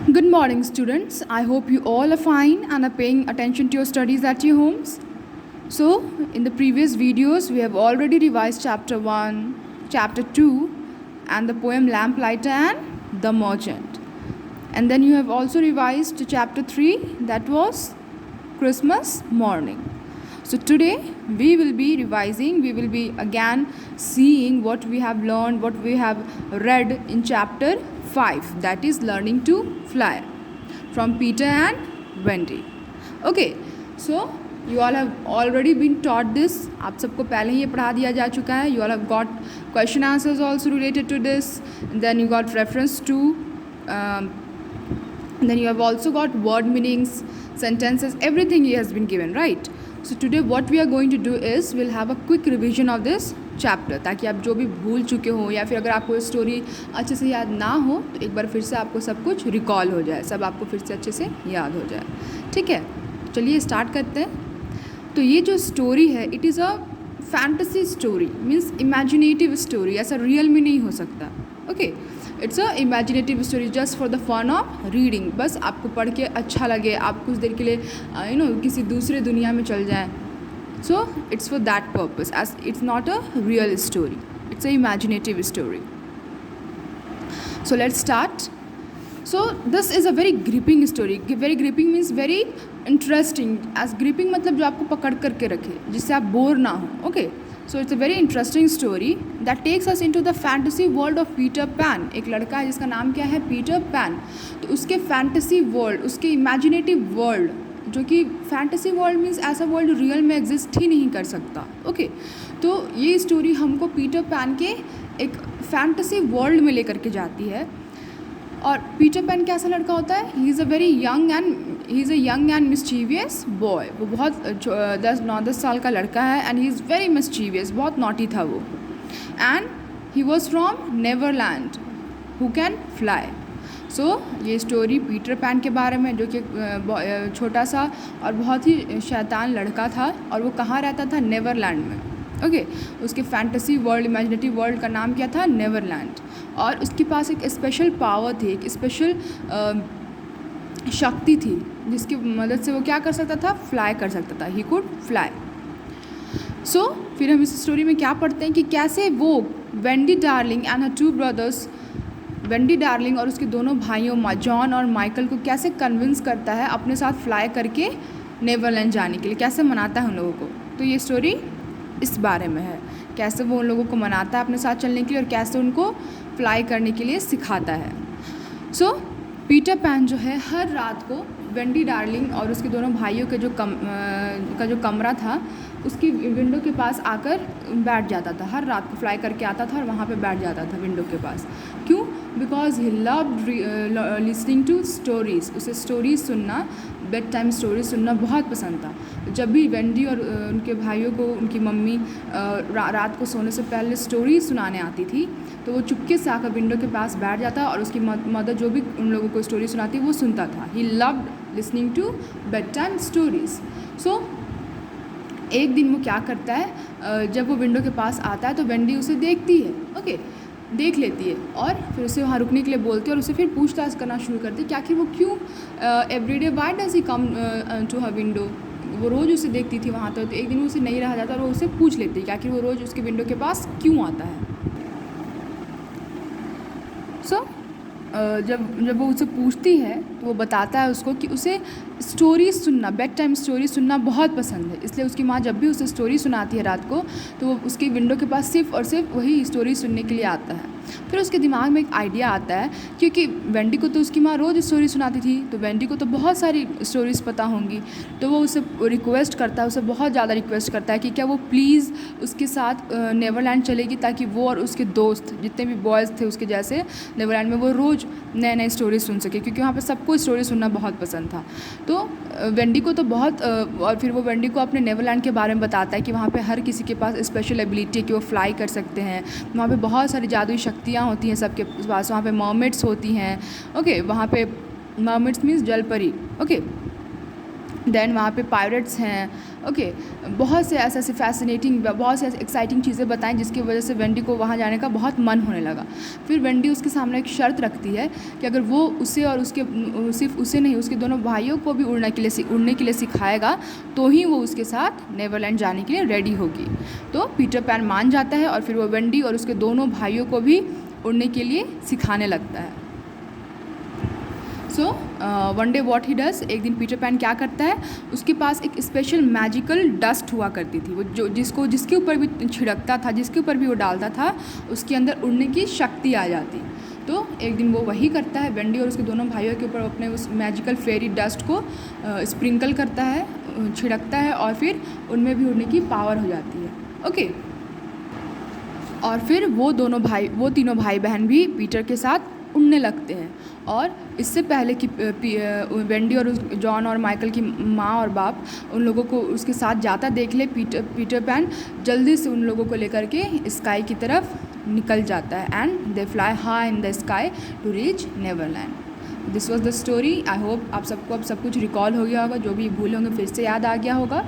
Good morning, students. I hope you all are fine and are paying attention to your studies at your homes. So, in the previous videos, we have already revised chapter 1, chapter 2, and the poem Lamplighter and the Merchant. And then you have also revised chapter 3, that was Christmas morning. So, today we will be revising, we will be again seeing what we have learned, what we have read in chapter 5, that is learning to fly from Peter and Wendy. Okay, so you all have already been taught this. आप सबको पहले ही ये पढ़ा दिया जा चुका है. You all have got question answers also related to this. And then you got reference to then you have also got word meanings, sentences, everything has been given, right? So today what we are going to do is we'll have a quick revision of this chapter, ताकि आप जो भी भूल चुके हो या फिर अगर आपको स्टोरी अच्छे से याद ना हो तो एक बार फिर से आपको सब कुछ रिकॉल हो जाए, सब आपको फिर से अच्छे से याद हो जाए. ठीक है, चलिए स्टार्ट करते हैं. तो ये जो स्टोरी है it is a fantasy story, means imaginative story. ऐसा रियल में नहीं हो सकता. Okay, it's a imaginative story just for the fun of reading. बस आपको पढ़ के अच्छा लगे, आप कुछ देर के लिए किसी दूसरे दुनिया में चल जाएँ. So it's for that purpose, as it's not a real story, it's an imaginative story. So let's start. So this is a very gripping story. Very gripping means very interesting. As gripping मतलब जो आपको पकड़ करके रखे, जिससे आप bore ना हो. Okay, so it's a very interesting story that takes us into the fantasy world of Peter Pan. एक लड़का है जिसका नाम क्या है, पीटर पैन. तो उसके फैंटेसी वर्ल्ड, उसके इमेजिनेटिव वर्ल्ड, जो कि फैंटेसी वर्ल्ड मीन्स ऐसा वर्ल्ड रियल में एग्जिस्ट ही नहीं कर सकता. ओके, तो ये स्टोरी हमको पीटर पैन के एक फैंटेसी वर्ल्ड में लेकर के जाती है. और पीटर पैन कैसा लड़का होता है, he is a young and mischievous boy. वो बहुत 9-10 साल का लड़का है and he is very mischievous, बहुत नॉटी था वो. And he was from Neverland who can fly. So ये स्टोरी पीटर पैन के बारे में, जो कि छोटा सा और बहुत ही शैतान लड़का था. और वो कहाँ रहता था, नेवरलैंड में. ओके, उसके फैंटेसी वर्ल्ड, इमेजिनेटिव वर्ल्ड का नाम क्या था, नेवरलैंड. और उसके पास एक स्पेशल पावर थी, एक स्पेशल शक्ति थी जिसकी मदद से वो क्या कर सकता था, फ्लाई कर सकता था. He could fly. सो फिर हम इस स्टोरी में क्या पढ़ते हैं कि कैसे वो Wendy darling and her 2 brothers, Wendy darling और उसके दोनों भाइयों जॉन और माइकल को कैसे कन्विंस करता है अपने साथ फ्लाई करके नेवरलैंड जाने के लिए, कैसे मनाता है उन लोगों को. तो ये स्टोरी इस बारे में है, कैसे वो उन लोगों को मनाता है अपने साथ चलने के लिए और कैसे उनको फ्लाई करने के लिए सिखाता है. सो पीटर पैन जो है हर रात को वेंडी डार्लिंग और उसके दोनों भाइयों के जो कमरा था उसकी विंडो के पास आकर बैठ जाता था. हर रात को फ्लाई करके आता था और वहाँ पे बैठ जाता था विंडो के पास. क्यों? Because he loved listening to stories. उसे स्टोरीज़ सुनना, बेड टाइम स्टोरीज सुनना बहुत पसंद था. जब भी वेंडी और उनके भाइयों को उनकी मम्मी रात को सोने से पहले स्टोरीज सुनाने आती थी तो वो चुपके से आकर विंडो के पास बैठ जाता और उसकी मदर जो भी उन लोगों को स्टोरी सुनाती वो सुनता था. He loved listening to bed time stories. So एक दिन वो क्या करता है, जब वो विंडो के पास आता है तो वेंडी उसे देखती है. ओके, देख लेती है और फिर उसे वहाँ रुकने के लिए बोलती है और उसे फिर पूछताछ करना शुरू करती है कि आखिर वो क्यों everyday why does he come to her window. वो रोज़ उसे देखती थी वहाँ तो एक दिन वो उसे नहीं रहा जाता और वो उसे पूछ लेती है कि आखिर वो रोज़ उसके विंडो के पास क्यों आता है. सो जब वो उसे पूछती है तो वो बताता है उसको कि उसे स्टोरी सुनना, बेड टाइम स्टोरी सुनना बहुत पसंद है. इसलिए उसकी माँ जब भी उसे स्टोरी सुनाती है रात को तो वो उसकी विंडो के पास सिर्फ और सिर्फ वही स्टोरी सुनने के लिए आता है. फिर उसके दिमाग में एक आइडिया आता है, क्योंकि वेंडी को तो उसकी माँ रोज़ स्टोरी सुनाती थी तो वेंडी को तो बहुत सारी स्टोरीज़ पता होंगी. तो वो उसे रिक्वेस्ट करता है, उसे बहुत ज़्यादा रिक्वेस्ट करता है कि क्या वो प्लीज़ उसके साथ नेवरलैंड चलेगी ताकि वो और उसके दोस्त जितने भी बॉयज़ थे उसके जैसे नेवरलैंड में वो रोज़ नए नए स्टोरी सुन सके, क्योंकि वहाँ पर सबको स्टोरी सुनना बहुत पसंद था. तो वेंडी को तो बहुत और फिर वो वेंडी को अपने नेवरलैंड के बारे में बताता है कि वहाँ पे हर किसी के पास स्पेशल एबिलिटी है कि वो फ्लाई कर सकते हैं. वहाँ पे बहुत सारी जादुई शक्तियाँ होती हैं सबके पास. वहाँ पे मर्मेड्स होती हैं. ओके, वहाँ पे मर्मेड्स मीन्स जलपरी. ओके, देन वहाँ पे पायरेट्स हैं। ओके, बहुत से ऐसे ऐसे फैसिनेटिंग, बहुत से ऐसे एक्साइटिंग चीज़ें बताएं जिसकी वजह से वेंडी को वहाँ जाने का बहुत मन होने लगा। फिर वेंडी उसके सामने एक शर्त रखती है कि अगर वो उसे और उसके सिर्फ उसे नहीं, उसके दोनों भाइयों को भी उड़ने के लिए सिखाएगा तो ही वो उसके साथ नेवरलैंड जाने के लिए रेडी होगी। तो पीटर पैन मान जाता है और फिर वो वेंडी और उसके दोनों भाइयों को भी उड़ने के लिए सिखाने लगता है। So one day what he does, एक दिन पीटर पैन क्या करता है, उसके पास एक स्पेशल मैजिकल डस्ट हुआ करती थी, वो जिसके ऊपर भी छिड़कता था, जिसके ऊपर भी वो डालता था, उसके अंदर उड़ने की शक्ति आ जाती। तो एक दिन वो वही करता है, वेंडी और उसके दोनों भाइयों के ऊपर अपने उस मैजिकल फेरी डस्ट को स्प्रिंकल करता है, छिड़कता है और फिर उनमें भी उड़ने की पावर हो जाती है। ओके, और फिर वो तीनों भाई बहन भी पीटर के साथ उड़ने लगते हैं। और इससे पहले कि वेंडी और जॉन और माइकल की माँ और बाप उन लोगों को उसके साथ जाता देख ले, पीटर पैन जल्दी से उन लोगों को लेकर के स्काई की तरफ निकल जाता है and they fly high in the sky to reach Neverland. This was the story. I hope आप सबको अब सब कुछ रिकॉल हो गया होगा, जो भी भूले होंगे फिर से याद आ गया होगा।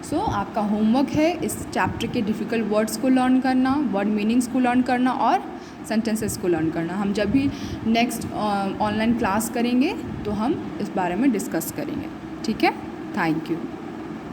सो आपका होमवर्क है इस चैप्टर के डिफ़िकल्ट वर्ड्स को लर्न करना, वर्ड मीनिंग्स को लर्न करना और सेंटेंसेस को लर्न करना। हम जब भी नेक्स्ट ऑनलाइन क्लास करेंगे तो हम इस बारे में डिस्कस करेंगे। ठीक है, थैंक यू।